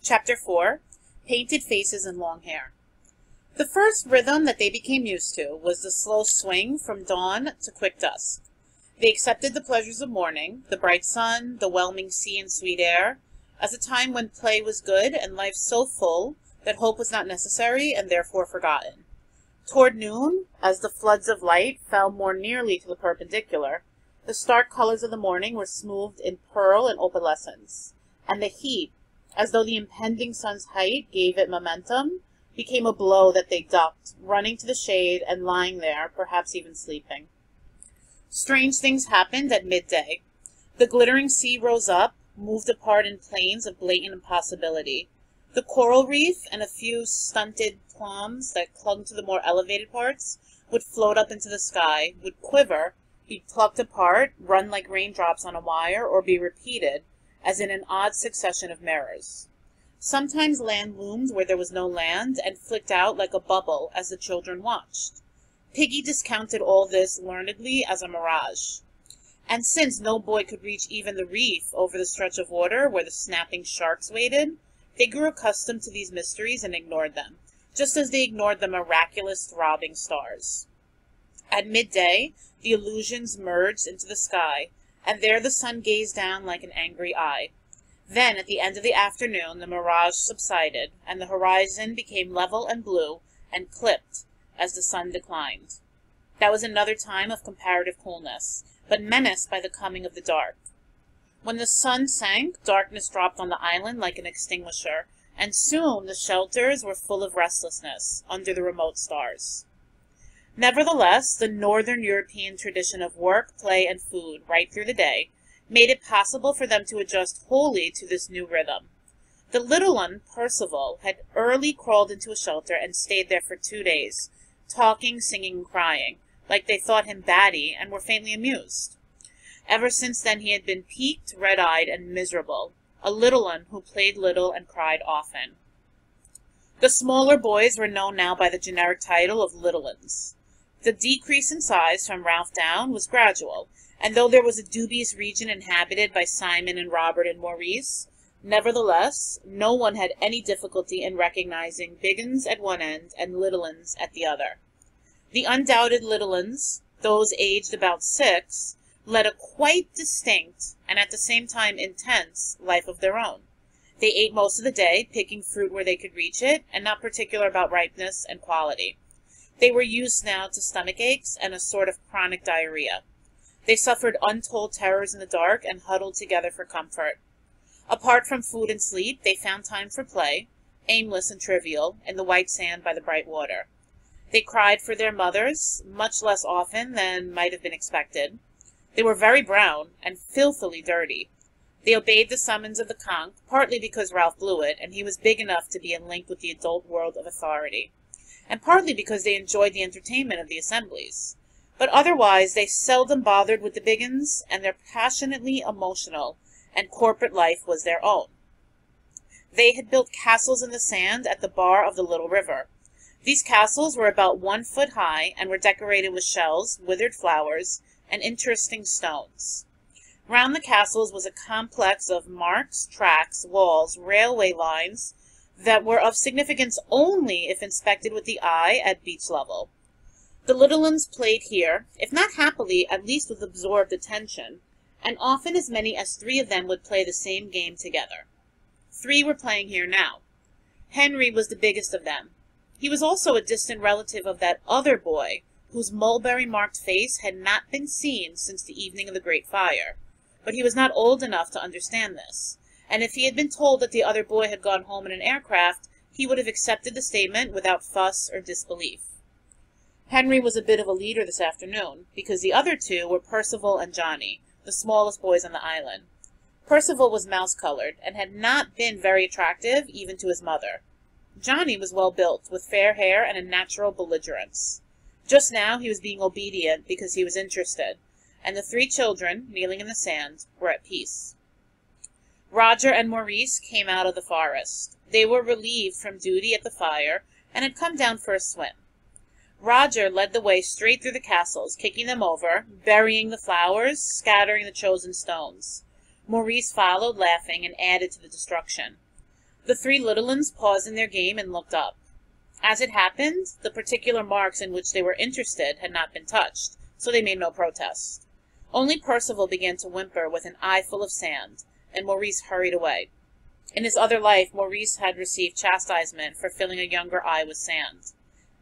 Chapter 4, Painted Faces and Long Hair. The first rhythm that they became used to was the slow swing from dawn to quick dusk. They accepted the pleasures of morning, the bright sun, the whelming sea and sweet air, as a time when play was good and life so full that hope was not necessary and therefore forgotten. Toward noon, as the floods of light fell more nearly to the perpendicular, the stark colors of the morning were smoothed in pearl and opalescence, and the heat, as though the impending sun's height gave it momentum, became a blow that they ducked, running to the shade and lying there, perhaps even sleeping. Strange things happened at midday. The glittering sea rose up, moved apart in planes of blatant impossibility. The coral reef and a few stunted palms that clung to the more elevated parts would float up into the sky, would quiver, be plucked apart, run like raindrops on a wire, or be repeated, as in an odd succession of mirrors. Sometimes land loomed where there was no land, and flicked out like a bubble as the children watched. Piggy discounted all this learnedly as a mirage. And since no boy could reach even the reef over the stretch of water where the snapping sharks waited, they grew accustomed to these mysteries and ignored them, just as they ignored the miraculous throbbing stars. At midday, the illusions merged into the sky, and there the sun gazed down like an angry eye. Then, at the end of the afternoon, the mirage subsided, and the horizon became level and blue, and clipped as the sun declined. That was another time of comparative coolness, but menaced by the coming of the dark. When the sun sank, darkness dropped on the island like an extinguisher, and soon the shelters were full of restlessness under the remote stars. Nevertheless, the northern European tradition of work, play, and food right through the day made it possible for them to adjust wholly to this new rhythm. The little one, Percival, had early crawled into a shelter and stayed there for 2 days, talking, singing, and crying, like they thought him batty and were faintly amused. Ever since then he had been peaked, red-eyed, and miserable, a little one who played little and cried often. The smaller boys were known now by the generic title of littluns. The decrease in size from Ralph down was gradual, and though there was a dubious region inhabited by Simon and Robert and Maurice, nevertheless, no one had any difficulty in recognizing big-uns at one end and littluns at the other. The undoubted littluns, those aged about 6, led a quite distinct, and at the same time intense, life of their own. They ate most of the day, picking fruit where they could reach it, and not particular about ripeness and quality. They were used now to stomach aches and a sort of chronic diarrhea. They suffered untold terrors in the dark and huddled together for comfort. Apart from food and sleep, they found time for play, aimless and trivial, in the white sand by the bright water. They cried for their mothers, much less often than might have been expected. They were very brown and filthily dirty. They obeyed the summons of the conch, partly because Ralph blew it, and he was big enough to be in link with the adult world of authority, and partly because they enjoyed the entertainment of the assemblies. But otherwise they seldom bothered with the big-uns, and they're passionately emotional, and corporate life was their own. They had built castles in the sand at the bar of the little river. These castles were about 1 foot high, and were decorated with shells, withered flowers, and interesting stones. Round the castles was a complex of marks, tracks, walls, railway lines, that were of significance only if inspected with the eye at beach level. The littluns played here, if not happily, at least with absorbed attention, and often as many as 3 of them would play the same game together. 3 were playing here now. Henry was the biggest of them. He was also a distant relative of that other boy, whose mulberry-marked face had not been seen since the evening of the Great Fire. But he was not old enough to understand this, and if he had been told that the other boy had gone home in an aircraft, he would have accepted the statement without fuss or disbelief. Henry was a bit of a leader this afternoon, because the other 2 were Percival and Johnny, the smallest boys on the island. Percival was mouse-colored, and had not been very attractive even to his mother. Johnny was well-built, with fair hair and a natural belligerence. Just now he was being obedient because he was interested, and the 3 children, kneeling in the sand, were at peace. Roger and Maurice came out of the forest. They were relieved from duty at the fire, and had come down for a swim. Roger led the way straight through the castles, kicking them over, burying the flowers, scattering the chosen stones. Maurice followed, laughing, and added to the destruction. The three littluns paused in their game and looked up. As it happened, the particular marks in which they were interested had not been touched, so they made no protest. Only Percival began to whimper with an eye full of sand, and Maurice hurried away. In his other life, Maurice had received chastisement for filling a younger eye with sand.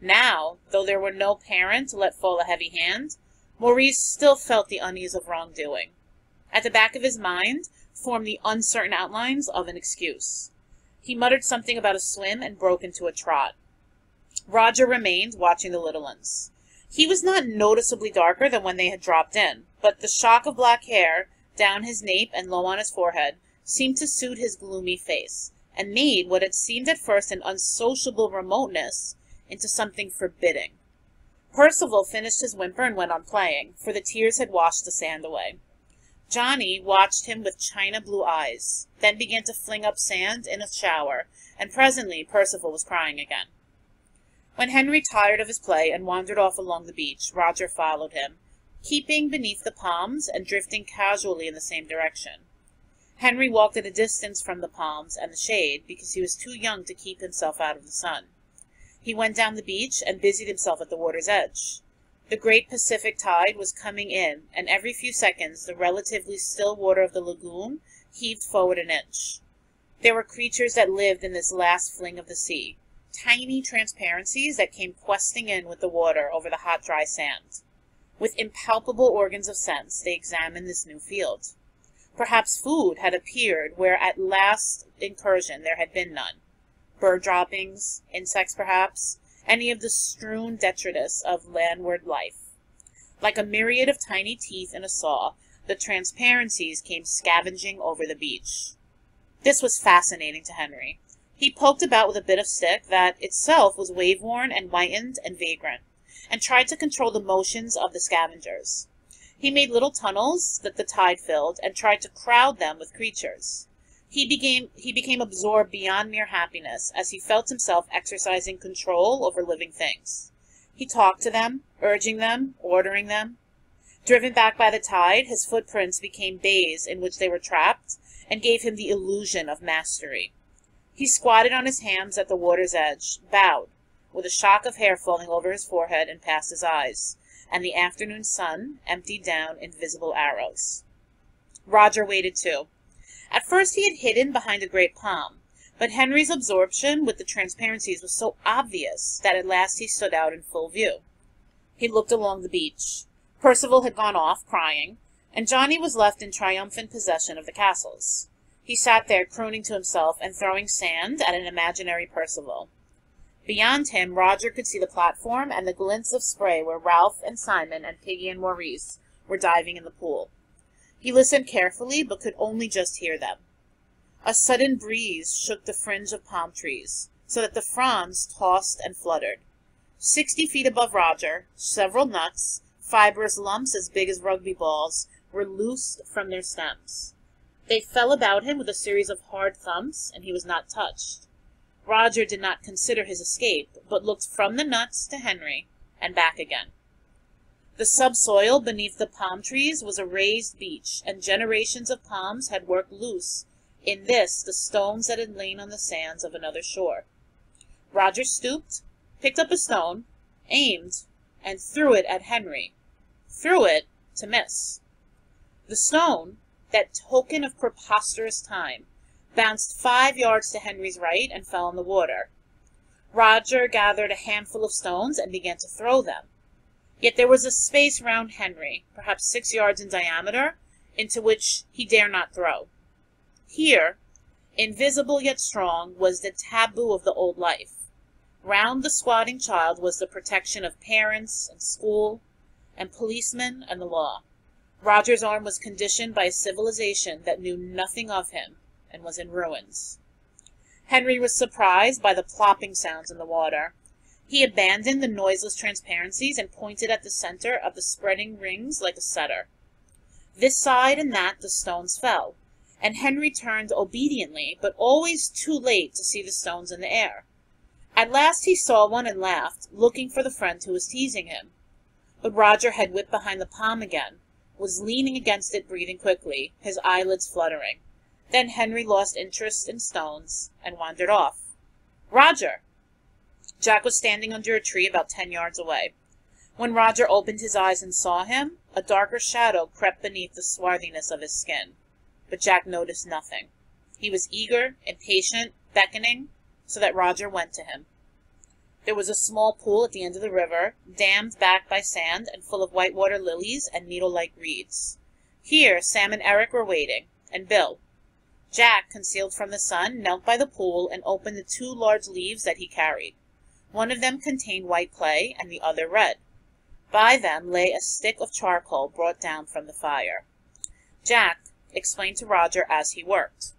Now, though there were no parent to let fall a heavy hand, Maurice still felt the unease of wrongdoing. At the back of his mind formed the uncertain outlines of an excuse. He muttered something about a swim and broke into a trot. Roger remained, watching the littluns. He was not noticeably darker than when they had dropped in, but the shock of black hair down his nape and low on his forehead seemed to suit his gloomy face, and made what had seemed at first an unsociable remoteness into something forbidding. Percival finished his whimper and went on playing, for the tears had washed the sand away. Johnny watched him with china blue eyes, then began to fling up sand in a shower, and presently Percival was crying again. When Henry tired of his play and wandered off along the beach, Roger followed him, keeping beneath the palms and drifting casually in the same direction. Henry walked at a distance from the palms and the shade because he was too young to keep himself out of the sun. He went down the beach and busied himself at the water's edge. The great Pacific tide was coming in, and every few seconds the relatively still water of the lagoon heaved forward an inch. There were creatures that lived in this last fling of the sea, tiny transparencies that came questing in with the water over the hot, dry sand. With impalpable organs of sense, they examined this new field. Perhaps food had appeared where at last incursion there had been none. Bird droppings, insects perhaps, any of the strewn detritus of landward life. Like a myriad of tiny teeth in a saw, the transparencies came scavenging over the beach. This was fascinating to Henry. He poked about with a bit of stick that itself was wave-worn and whitened and vagrant, and tried to control the motions of the scavengers. He made little tunnels that the tide filled and tried to crowd them with creatures. He became absorbed beyond mere happiness as he felt himself exercising control over living things. He talked to them, urging them, ordering them. Driven back by the tide, his footprints became bays in which they were trapped and gave him the illusion of mastery. He squatted on his hams at the water's edge, bowed, with a shock of hair falling over his forehead and past his eyes, and the afternoon sun emptied down invisible arrows. Roger waited too. At first he had hidden behind a great palm, but Henry's absorption with the transparencies was so obvious that at last he stood out in full view. He looked along the beach. Percival had gone off, crying, and Johnny was left in triumphant possession of the castles. He sat there crooning to himself and throwing sand at an imaginary Percival. Beyond him, Roger could see the platform and the glints of spray where Ralph and Simon and Piggy and Maurice were diving in the pool. He listened carefully, but could only just hear them. A sudden breeze shook the fringe of palm trees, so that the fronds tossed and fluttered. 60 feet above Roger, several nuts, fibrous lumps as big as rugby balls, were loosed from their stems. They fell about him with a series of hard thumps, and he was not touched. Roger did not consider his escape, but looked from the nuts to Henry, and back again. The subsoil beneath the palm trees was a raised beach, and generations of palms had worked loose in this the stones that had lain on the sands of another shore. Roger stooped, picked up a stone, aimed, and threw it at Henry. Threw it to miss. The stone, that token of preposterous time, bounced 5 yards to Henry's right and fell in the water. Roger gathered a handful of stones and began to throw them. Yet there was a space round Henry, perhaps 6 yards in diameter, into which he dare not throw. Here, invisible yet strong, was the taboo of the old life. Round the squatting child was the protection of parents and school and policemen and the law. Roger's arm was conditioned by a civilization that knew nothing of him and was in ruins. Henry was surprised by the plopping sounds in the water. He abandoned the noiseless transparencies and pointed at the center of the spreading rings like a setter. This side and that the stones fell, and Henry turned obediently, but always too late to see the stones in the air. At last he saw one and laughed, looking for the friend who was teasing him. But Roger had whipped behind the palm again, was leaning against it, breathing quickly, his eyelids fluttering. Then Henry lost interest in stones and wandered off. Roger! Jack was standing under a tree about 10 yards away. When Roger opened his eyes and saw him, a darker shadow crept beneath the swarthiness of his skin. But Jack noticed nothing. He was eager, impatient, beckoning, so that Roger went to him. There was a small pool at the end of the river, dammed back by sand and full of whitewater lilies and needle-like reeds. Here Sam and Eric were waiting, and Bill. Jack, concealed from the sun, knelt by the pool and opened the 2 large leaves that he carried. One of them contained white clay and the other red. By them lay a stick of charcoal brought down from the fire. Jack explained to Roger as he worked.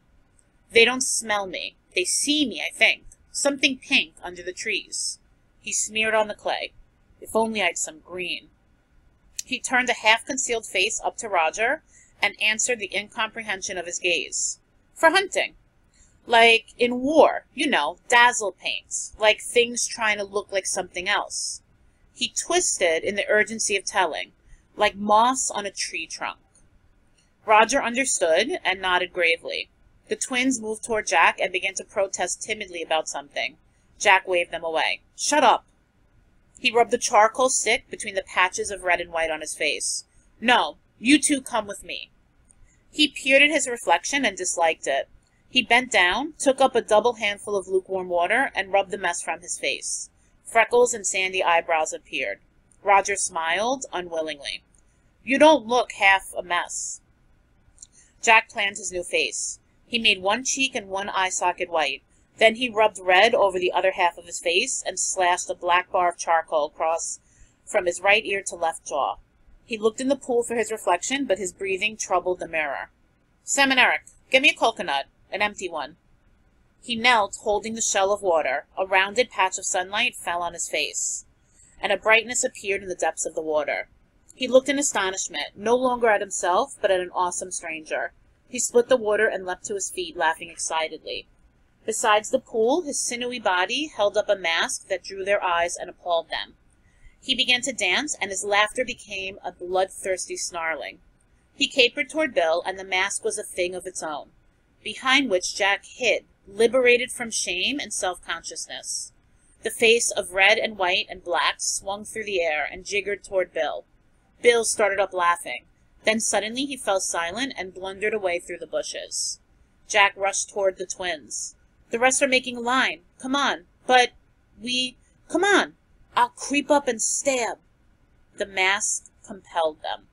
"They don't smell me. They see me, I think. Something pink under the trees." He smeared on the clay. "If only I'd some green." He turned a half-concealed face up to Roger and answered the incomprehension of his gaze. "For hunting. Like in war, dazzle paints, like things trying to look like something else." He twisted in the urgency of telling, "like moss on a tree trunk." Roger understood and nodded gravely. The twins moved toward Jack and began to protest timidly about something. Jack waved them away. "Shut up." He rubbed the charcoal stick between the patches of red and white on his face. "No, you 2 come with me." He peered at his reflection and disliked it. He bent down, took up a double handful of lukewarm water, and rubbed the mess from his face. Freckles and sandy eyebrows appeared. Roger smiled unwillingly. "You don't look half a mess." Jack planned his new face. He made one cheek and one eye socket white. Then he rubbed red over the other half of his face and slashed a black bar of charcoal across from his right ear to left jaw. He looked in the pool for his reflection, but his breathing troubled the mirror. "Sam and Eric, get me a coconut, an empty one." He knelt, holding the shell of water. A rounded patch of sunlight fell on his face, and a brightness appeared in the depths of the water. He looked in astonishment, no longer at himself, but at an awesome stranger. He split the water and leapt to his feet, laughing excitedly. Besides the pool, his sinewy body held up a mask that drew their eyes and appalled them. He began to dance, and his laughter became a bloodthirsty snarling. He capered toward Bill, and the mask was a thing of its own, behind which Jack hid, liberated from shame and self-consciousness. The face of red and white and black swung through the air and jiggered toward Bill. Bill started up laughing. Then suddenly he fell silent and blundered away through the bushes. Jack rushed toward the twins. "The rest are making a line. Come on." "Come on. I'll creep up and stab." The mask compelled them.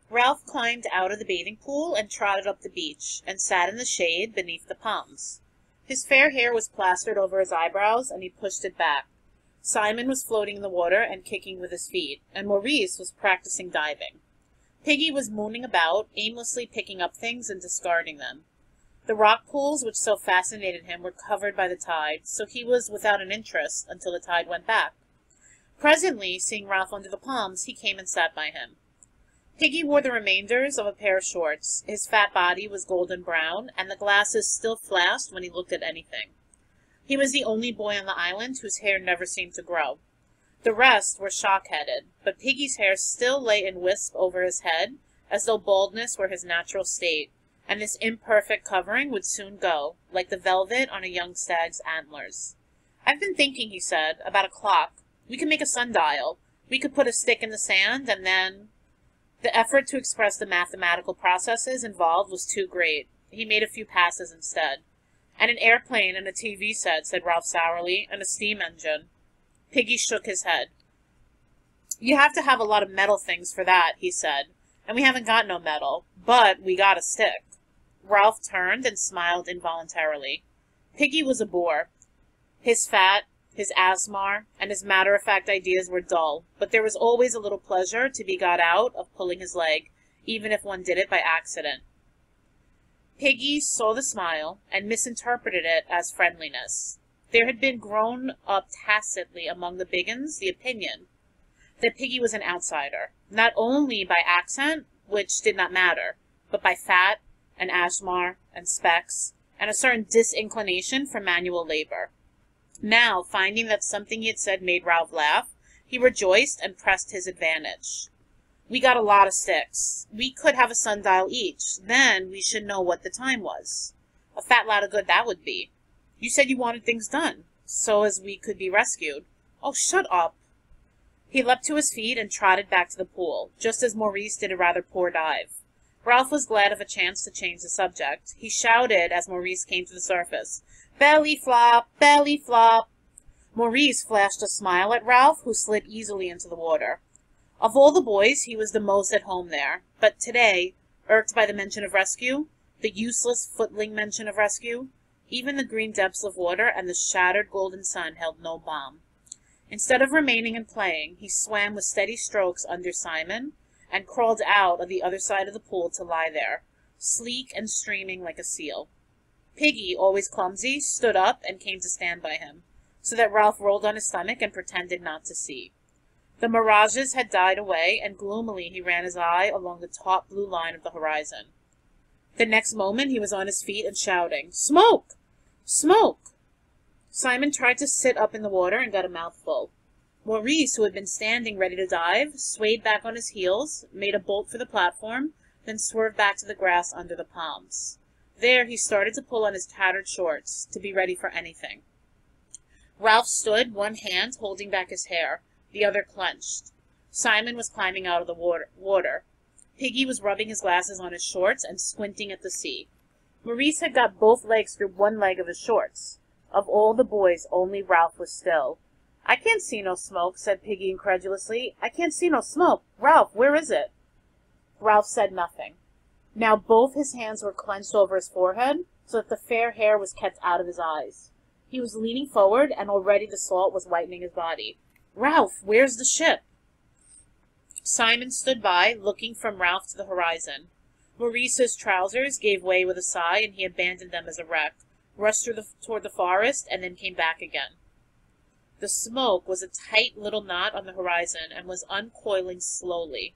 Ralph climbed out of the bathing pool and trotted up the beach, and sat in the shade beneath the palms. His fair hair was plastered over his eyebrows, and he pushed it back. Simon was floating in the water and kicking with his feet, and Maurice was practicing diving. Piggy was mooning about, aimlessly picking up things and discarding them. The rock pools which so fascinated him were covered by the tide, so he was without an interest until the tide went back. Presently, seeing Ralph under the palms, he came and sat by him. Piggy wore the remainders of a pair of shorts. His fat body was golden brown, and the glasses still flashed when he looked at anything. He was the only boy on the island whose hair never seemed to grow. The rest were shock-headed, but Piggy's hair still lay in wisp over his head, as though baldness were his natural state, and this imperfect covering would soon go, like the velvet on a young stag's antlers. "I've been thinking," he said, "about a clock. We could make a sundial. We could put a stick in the sand, and then—" The effort to express the mathematical processes involved was too great. He made a few passes instead. "And an airplane and a TV set," said Ralph sourly, "and a steam engine." Piggy shook his head. "You have to have a lot of metal things for that," he said, "and we haven't got no metal, but we got a stick." Ralph turned and smiled involuntarily. Piggy was a bore. His fat, his asthma, and his matter-of-fact ideas were dull, but there was always a little pleasure to be got out of pulling his leg, even if one did it by accident. Piggy saw the smile and misinterpreted it as friendliness. There had been grown up tacitly among the Biggins the opinion that Piggy was an outsider, not only by accent, which did not matter, but by fat and asthma and specs, and a certain disinclination for manual labor. Now, finding that something he had said made Ralph laugh, he rejoiced and pressed his advantage. We got a lot of sticks. We could have a sundial each. Then we should know what the time was. A fat lot of good that would be. You said you wanted things done, so as we could be rescued. Oh, shut up. He leapt to his feet and trotted back to the pool, just as Maurice did a rather poor dive. Ralph was glad of a chance to change the subject. He shouted as Maurice came to the surface, "Belly flop! Belly flop!" Maurice flashed a smile at Ralph, who slid easily into the water. Of all the boys, he was the most at home there, but today, irked by the mention of rescue, the useless footling mention of rescue, even the green depths of water and the shattered golden sun held no balm. Instead of remaining and playing, he swam with steady strokes under Simon and crawled out of the other side of the pool to lie there, sleek and streaming like a seal. Piggy, always clumsy, stood up and came to stand by him, so that Ralph rolled on his stomach and pretended not to see. The mirages had died away, and gloomily he ran his eye along the taut blue line of the horizon. The next moment he was on his feet and shouting, "Smoke! Smoke!" Simon tried to sit up in the water and got a mouthful. Maurice, who had been standing ready to dive, swayed back on his heels, made a bolt for the platform, then swerved back to the grass under the palms. There he started to pull on his tattered shorts, to be ready for anything. Ralph stood, one hand holding back his hair, the other clenched. Simon was climbing out of the water. Piggy was rubbing his glasses on his shorts and squinting at the sea. Maurice had got both legs through one leg of his shorts. Of all the boys, only Ralph was still. "I can't see no smoke," said Piggy incredulously. "I can't see no smoke. Ralph, where is it?" Ralph said nothing. Now both his hands were clenched over his forehead, so that the fair hair was kept out of his eyes. He was leaning forward, and already the salt was whitening his body. "Ralph, where's the ship?" Simon stood by, looking from Ralph to the horizon. Maurice's trousers gave way with a sigh, and he abandoned them as a wreck, rushed toward the forest, and then came back again. The smoke was a tight little knot on the horizon, and was uncoiling slowly.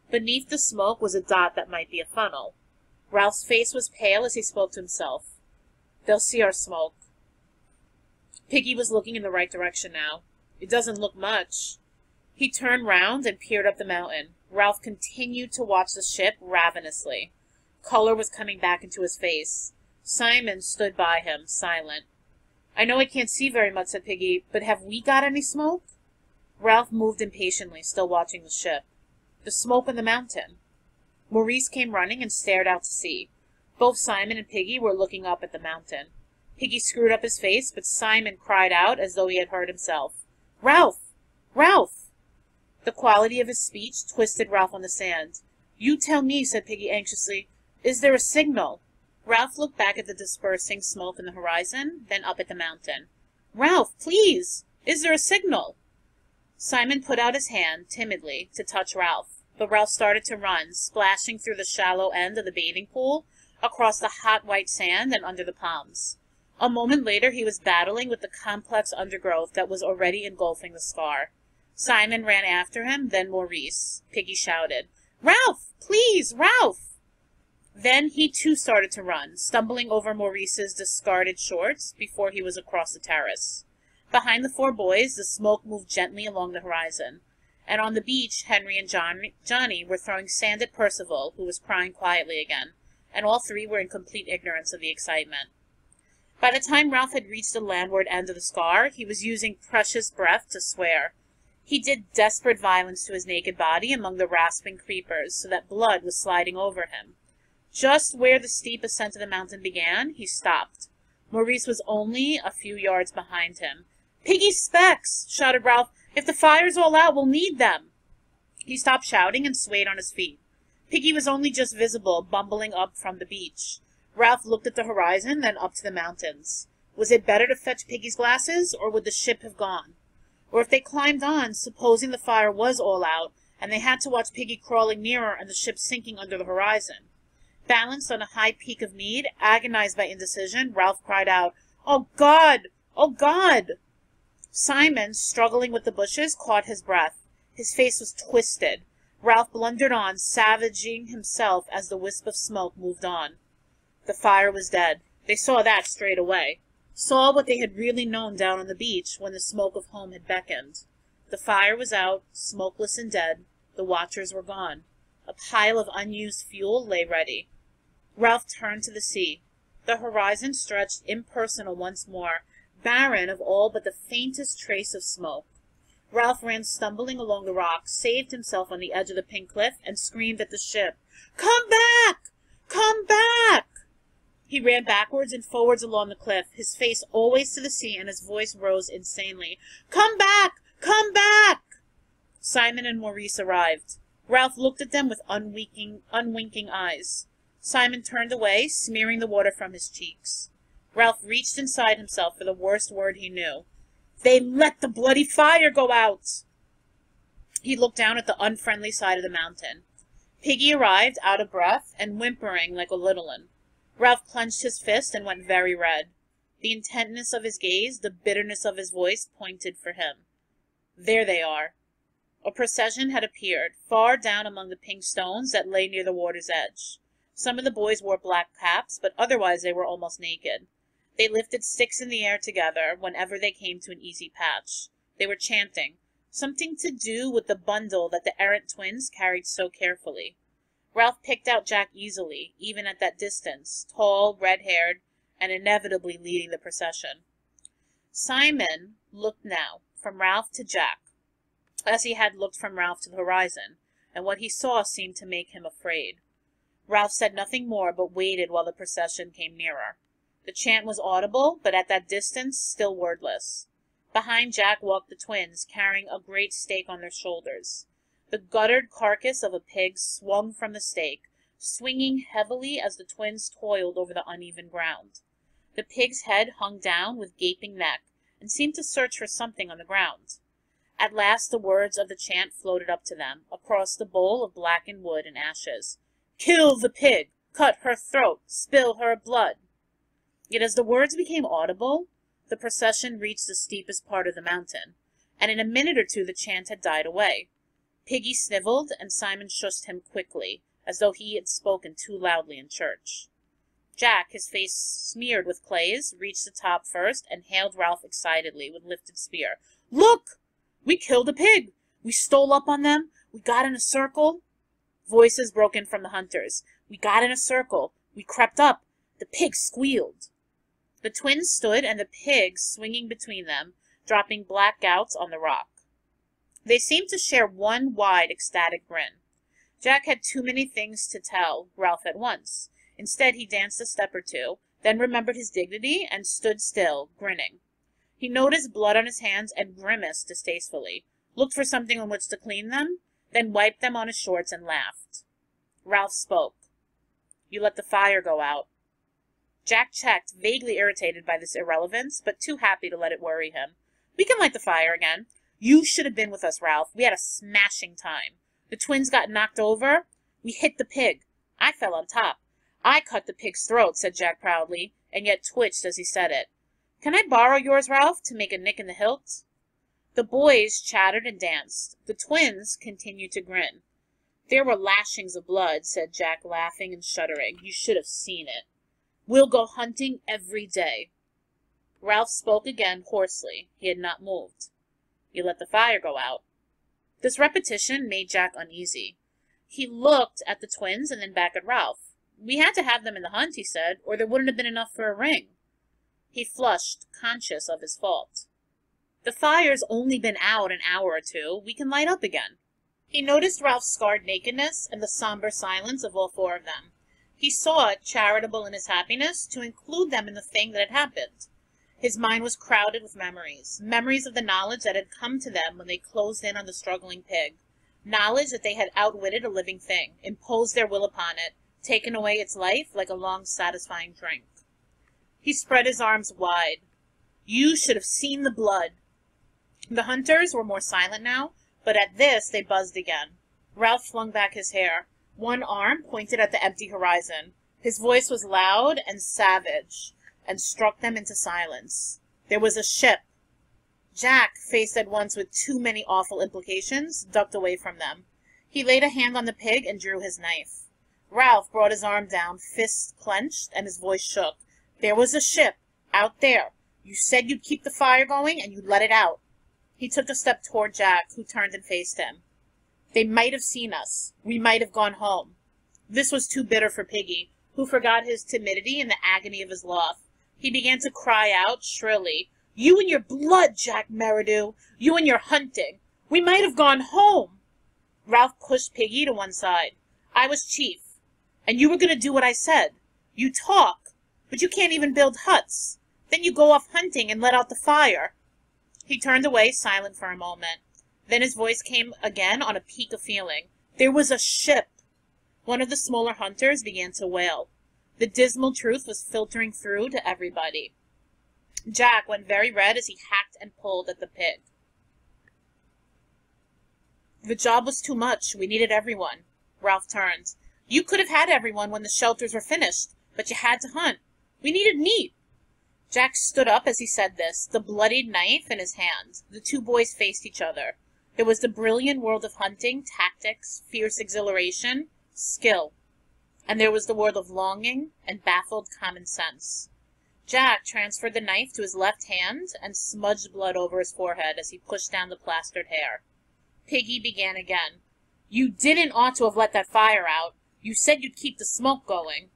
Beneath the smoke was a dot that might be a funnel. Ralph's face was pale as he spoke to himself. "They'll see our smoke." Piggy was looking in the right direction now. "It doesn't look much." He turned round and peered up the mountain. Ralph continued to watch the ship ravenously. Color was coming back into his face. Simon stood by him, silent. "I know I can't see very much," said Piggy, "but have we got any smoke?" Ralph moved impatiently, still watching the ship. "The smoke on the mountain." Maurice came running and stared out to sea. Both Simon and Piggy were looking up at the mountain. Piggy screwed up his face, but Simon cried out as though he had heard himself. "Ralph! Ralph!" The quality of his speech twisted Ralph on the sand. "You tell me," said Piggy anxiously. "Is there a signal?" Ralph looked back at the dispersing smoke in the horizon, then up at the mountain. "Ralph, please! Is there a signal?" Simon put out his hand, timidly, to touch Ralph, but Ralph started to run, splashing through the shallow end of the bathing pool, across the hot white sand and under the palms. A moment later he was battling with the complex undergrowth that was already engulfing the scar. Simon ran after him, then Maurice. Piggy shouted, "Ralph! Please, Ralph!" Then he too started to run, stumbling over Maurice's discarded shorts before he was across the terrace. Behind the four boys, the smoke moved gently along the horizon, and on the beach Henry and Johnny were throwing sand at Percival, who was crying quietly again, and all three were in complete ignorance of the excitement. By the time Ralph had reached the landward end of the scar, he was using precious breath to swear. He did desperate violence to his naked body among the rasping creepers, so that blood was sliding over him. Just where the steep ascent of the mountain began, he stopped. Maurice was only a few yards behind him. "Piggy's specs!" shouted Ralph. "If the fire's all out, we'll need them." He stopped shouting and swayed on his feet. Piggy was only just visible, bumbling up from the beach. Ralph looked at the horizon, then up to the mountains. Was it better to fetch Piggy's glasses, or would the ship have gone? Or if they climbed on, supposing the fire was all out, and they had to watch Piggy crawling nearer and the ship sinking under the horizon? Balanced on a high peak of need, agonized by indecision, Ralph cried out, "Oh, God! Oh, God!" Simon, struggling with the bushes, caught his breath. His face was twisted. Ralph blundered on, savaging himself as the wisp of smoke moved on. The fire was dead. They saw that straight away. Saw what they had really known down on the beach when the smoke of home had beckoned. The fire was out, smokeless and dead, The watchers were gone. A pile of unused fuel lay ready. Ralph turned to the sea. The horizon stretched impersonal once more, barren of all but the faintest trace of smoke. Ralph ran stumbling along the rocks, saved himself on the edge of the pink cliff, and screamed at the ship, "Come back! Come back!" He ran backwards and forwards along the cliff, his face always to the sea, and his voice rose insanely. "Come back! Come back!" Simon and Maurice arrived. Ralph looked at them with unwinking eyes. Simon turned away, smearing the water from his cheeks. Ralph reached inside himself for the worst word he knew. "They let the bloody fire go out!" He looked down at the unfriendly side of the mountain. Piggy arrived, out of breath, and whimpering like a little one. Ralph clenched his fist and went very red. The intentness of his gaze, the bitterness of his voice, pointed for him. "There they are." A procession had appeared, far down among the pink stones that lay near the water's edge. Some of the boys wore black caps, but otherwise they were almost naked. They lifted sticks in the air together whenever they came to an easy patch. They were chanting, something to do with the bundle that the errant twins carried so carefully. Ralph picked out Jack easily, even at that distance, tall, red-haired, and inevitably leading the procession. Simon looked now from Ralph to Jack, as he had looked from Ralph to the horizon, and what he saw seemed to make him afraid. Ralph said nothing more, but waited while the procession came nearer. The chant was audible, but at that distance, still wordless. Behind Jack walked the twins, carrying a great stake on their shoulders. The guttered carcass of a pig swung from the stake, swinging heavily as the twins toiled over the uneven ground. The pig's head hung down with gaping neck, and seemed to search for something on the ground. At last the words of the chant floated up to them, across the bowl of blackened wood and ashes. "Kill the pig! Cut her throat! Spill her blood!" Yet as the words became audible, the procession reached the steepest part of the mountain, and in a minute or two the chant had died away. Piggy sniveled, and Simon shushed him quickly, as though he had spoken too loudly in church. Jack, his face smeared with clays, reached the top first, and hailed Ralph excitedly with lifted spear. "Look! We killed a pig! We stole up on them! We got in a circle!" Voices broke in from the hunters. "We got in a circle! We crept up! The pig squealed!" The twins stood, and the pig swinging between them, dropping black gouts on the rock. They seemed to share one wide, ecstatic grin. Jack had too many things to tell Ralph at once. Instead, he danced a step or two, then remembered his dignity, and stood still, grinning. He noticed blood on his hands and grimaced distastefully, looked for something on which to clean them, then wiped them on his shorts and laughed. Ralph spoke. "You let the fire go out." Jack checked, vaguely irritated by this irrelevance, but too happy to let it worry him. "We can light the fire again. You should have been with us, Ralph. We had a smashing time. The twins got knocked over. We hit the pig. I fell on top. I cut the pig's throat," said Jack proudly, and yet twitched as he said it. "Can I borrow yours, Ralph, to make a nick in the hilt?" The boys chattered and danced. The twins continued to grin. "There were lashings of blood," said Jack, laughing and shuddering. "You should have seen it. We'll go hunting every day." Ralph spoke again hoarsely. He had not moved. "You let the fire go out." This repetition made Jack uneasy. He looked at the twins and then back at Ralph. "We had to have them in the hunt," he said, "or there wouldn't have been enough for a ring." He flushed, conscious of his fault. "The fire's only been out an hour or two. We can light up again." He noticed Ralph's scarred nakedness and the somber silence of all four of them. He saw it, charitable in his happiness, to include them in the thing that had happened. His mind was crowded with memories of the knowledge that had come to them when they closed in on the struggling pig, knowledge that they had outwitted a living thing, imposed their will upon it, taken away its life like a long, satisfying drink. He spread his arms wide. "You should have seen the blood." The hunters were more silent now, but at this they buzzed again. Ralph flung back his hair. One arm pointed at the empty horizon. His voice was loud and savage, and struck them into silence. There was a ship. Jack, faced at once with too many awful implications, ducked away from them. He laid a hand on the pig and drew his knife. Ralph brought his arm down, fists clenched, and his voice shook. "There was a ship, out there. You said you'd keep the fire going, and you'd let it out." He took a step toward Jack, who turned and faced him. They might have seen us. We might have gone home. This was too bitter for Piggy, who forgot his timidity in the agony of his loss. He began to cry out shrilly, "You and your blood, Jack Meridew! You and your hunting! We might have gone home!" Ralph pushed Piggy to one side. "I was chief, and you were going to do what I said. You talk, but you can't even build huts. Then you go off hunting and let out the fire." He turned away, silent for a moment. Then his voice came again on a peak of feeling. "There was a ship." One of the smaller hunters began to wail. The dismal truth was filtering through to everybody. Jack went very red as he hacked and pulled at the pig. "The job was too much. We needed everyone." Ralph turned. "You could have had everyone when the shelters were finished, but you had to hunt. We needed meat." Jack stood up as he said this, the bloodied knife in his hand. The two boys faced each other. There was the brilliant world of hunting, tactics, fierce exhilaration, skill. And there was the world of longing and baffled common sense. Jack transferred the knife to his left hand and smudged blood over his forehead as he pushed down the plastered hair. Piggy began again. "You didn't ought to have let that fire out. You said you'd keep the smoke going."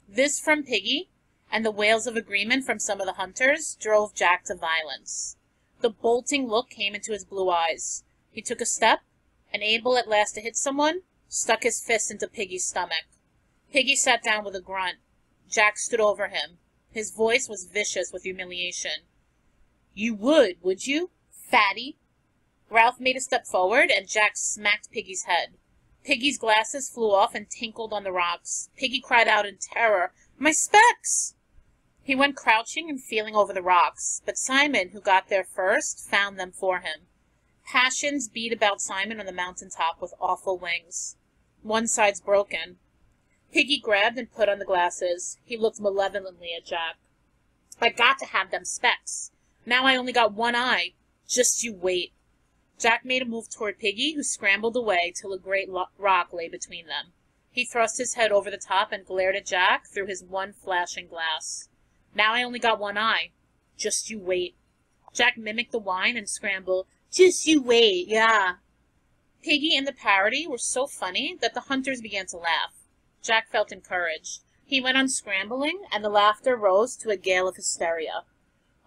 This from Piggy, and the wails of agreement from some of the hunters, drove Jack to violence. The bolting look came into his blue eyes. He took a step, and able at last to hit someone, stuck his fist into Piggy's stomach. Piggy sat down with a grunt. Jack stood over him. His voice was vicious with humiliation. "You would you, fatty?" Ralph made a step forward, and Jack smacked Piggy's head. Piggy's glasses flew off and tinkled on the rocks. Piggy cried out in terror, "My specs!" He went crouching and feeling over the rocks, but Simon, who got there first, found them for him. Passions beat about Simon on the mountaintop with awful wings. One side's broken. Piggy grabbed and put on the glasses. He looked malevolently at Jack. "I got to have them specs. Now I only got one eye. Just you wait." Jack made a move toward Piggy, who scrambled away till a great rock lay between them. He thrust his head over the top and glared at Jack through his one flashing glass. "Now I only got one eye. Just you wait." Jack mimicked the whine and scrambled, "Just you wait, yeah." Piggy and the parody were so funny that the hunters began to laugh. Jack felt encouraged. He went on scrambling, and the laughter rose to a gale of hysteria.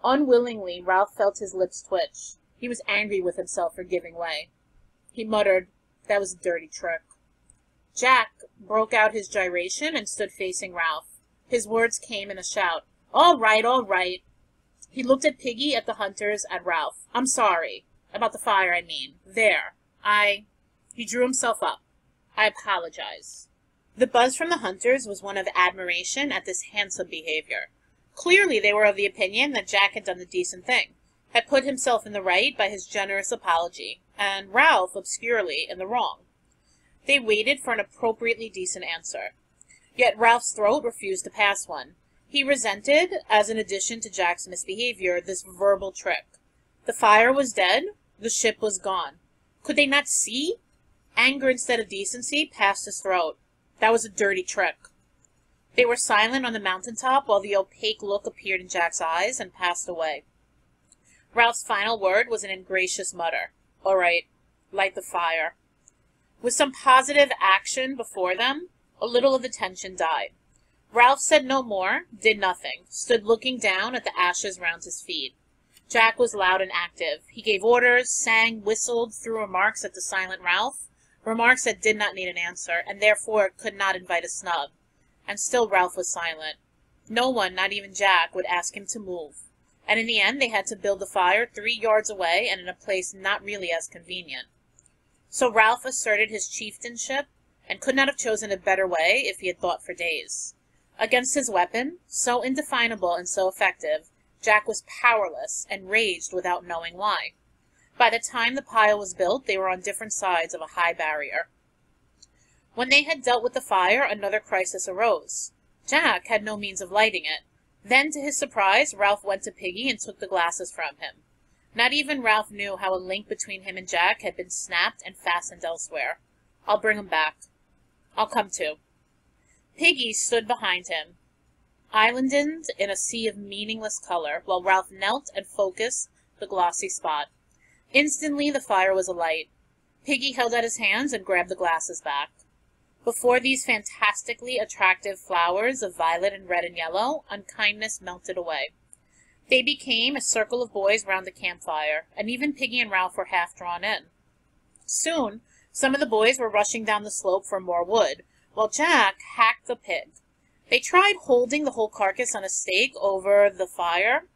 Unwillingly, Ralph felt his lips twitch. He was angry with himself for giving way. He muttered, "That was a dirty trick." Jack broke out his gyration and stood facing Ralph. His words came in a shout. All right, all right." He looked at Piggy, at the hunters, at Ralph. "I'm sorry. About the fire, I mean. There. He drew himself up. "I apologize." The buzz from the hunters was one of admiration at this handsome behavior. Clearly they were of the opinion that Jack had done the decent thing, had put himself in the right by his generous apology, and Ralph, obscurely, in the wrong. They waited for an appropriately decent answer. Yet Ralph's throat refused to pass one. He resented, as an addition to Jack's misbehavior, this verbal trick. The fire was dead. The ship was gone. Could they not see? Anger instead of decency passed his throat. That was a dirty trick. They were silent on the mountaintop while the opaque look appeared in Jack's eyes and passed away. Ralph's final word was an ingracious mutter. "All right, light the fire." With some positive action before them, a little of the tension died. Ralph said no more, did nothing, stood looking down at the ashes round his feet. Jack was loud and active. He gave orders, sang, whistled, threw remarks at the silent Ralph, remarks that did not need an answer, and therefore could not invite a snub. And still Ralph was silent. No one, not even Jack, would ask him to move. And in the end they had to build the fire 3 yards away and in a place not really as convenient. So Ralph asserted his chieftainship, and could not have chosen a better way if he had thought for days. Against his weapon, so indefinable and so effective, Jack was powerless and raged without knowing why. By the time the pile was built, they were on different sides of a high barrier. When they had dealt with the fire, another crisis arose. Jack had no means of lighting it. Then, to his surprise, Ralph went to Piggy and took the glasses from him. Not even Ralph knew how a link between him and Jack had been snapped and fastened elsewhere. "I'll bring 'em back." "I'll come too." Piggy stood behind him, islanded in a sea of meaningless color, while Ralph knelt and focused the glossy spot. Instantly the fire was alight. Piggy held out his hands and grabbed the glasses back. Before these fantastically attractive flowers of violet and red and yellow, unkindness melted away. They became a circle of boys round the campfire, and even Piggy and Ralph were half drawn in. Soon, some of the boys were rushing down the slope for more wood, while Jack hacked the pig. They tried holding the whole carcass on a stake over the fire,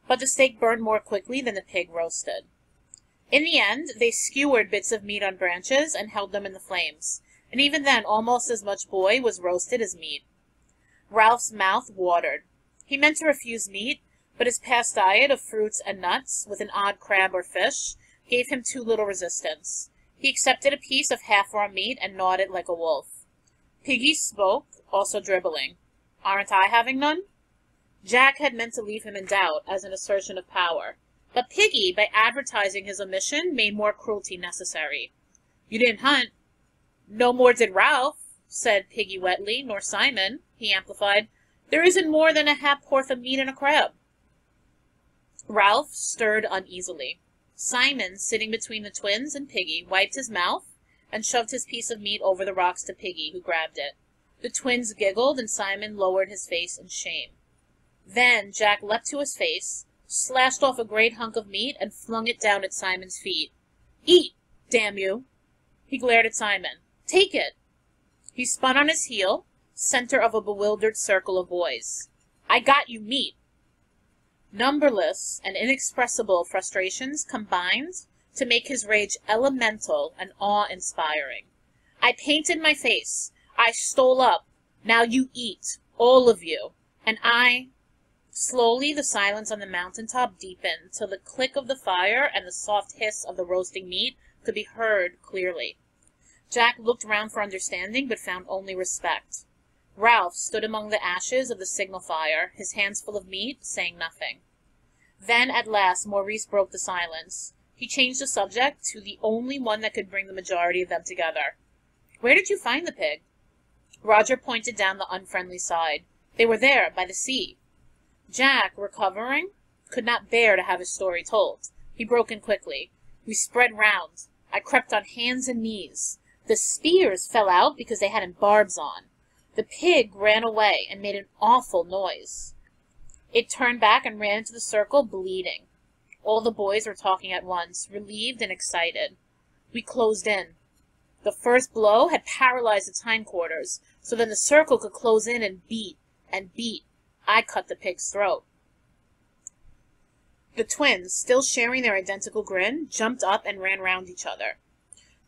but the steak burned more quickly than the pig roasted. In the end, they skewered bits of meat on branches and held them in the flames, and even then almost as much boy was roasted as meat. Ralph's mouth watered. He meant to refuse meat, but his past diet of fruits and nuts, with an odd crab or fish, gave him too little resistance. He accepted a piece of half-raw meat and gnawed it like a wolf. Piggy spoke, also dribbling. "Aren't I having none?" Jack had meant to leave him in doubt, as an assertion of power. But Piggy, by advertising his omission, made more cruelty necessary. "You didn't hunt." "No more did Ralph," said Piggy wetly, "nor Simon," he amplified. "There isn't more than a ha'porth of meat in a crab." Ralph stirred uneasily. Simon, sitting between the twins and Piggy, wiped his mouth and shoved his piece of meat over the rocks to Piggy, who grabbed it. The twins giggled, and Simon lowered his face in shame. Then Jack leapt to his face, slashed off a great hunk of meat, and flung it down at Simon's feet. "Eat, damn you!" He glared at Simon. "Take it!" He spun on his heel, center of a bewildered circle of boys. "I got you meat!" Numberless and inexpressible frustrations combined to make his rage elemental and awe-inspiring. "I painted my face. I stole up. Now you eat, all of you. And I—" Slowly the silence on the mountaintop deepened till the click of the fire and the soft hiss of the roasting meat could be heard clearly. Jack looked round for understanding, but found only respect. Ralph stood among the ashes of the signal fire, his hands full of meat, saying nothing. Then, at last, Maurice broke the silence. He changed the subject to the only one that could bring the majority of them together. "Where did you find the pig?" Roger pointed down the unfriendly side. "They were there, by the sea." Jack, recovering, could not bear to have his story told. He broke in quickly. "We spread round. I crept on hands and knees. The spears fell out because they hadn't barbs on. The pig ran away and made an awful noise. It turned back and ran into the circle, bleeding." All the boys were talking at once, relieved and excited. "We closed in. The first blow had paralyzed its hindquarters, so then the circle could close in and beat and beat. I cut the pig's throat." The twins, still sharing their identical grin, jumped up and ran round each other.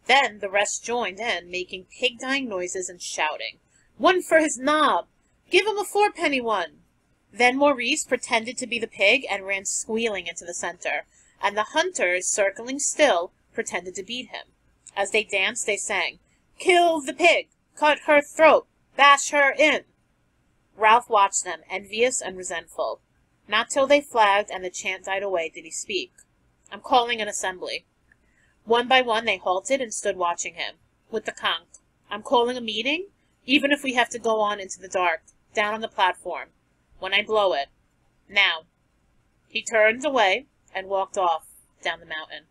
Then the rest joined in, making pig-dying noises and shouting. "One for his knob! Give him a fourpenny one!" Then Maurice pretended to be the pig and ran squealing into the center, and the hunters, circling still, pretended to beat him. As they danced, they sang, "Kill the pig! Cut her throat! Bash her in!" Ralph watched them, envious and resentful. Not till they flagged and the chant died away did he speak. "I'm calling an assembly." One by one they halted and stood watching him. With the conch, "I'm calling a meeting, even if we have to go on into the dark, down on the platform. When I blow it. Now." He turned away and walked off down the mountain.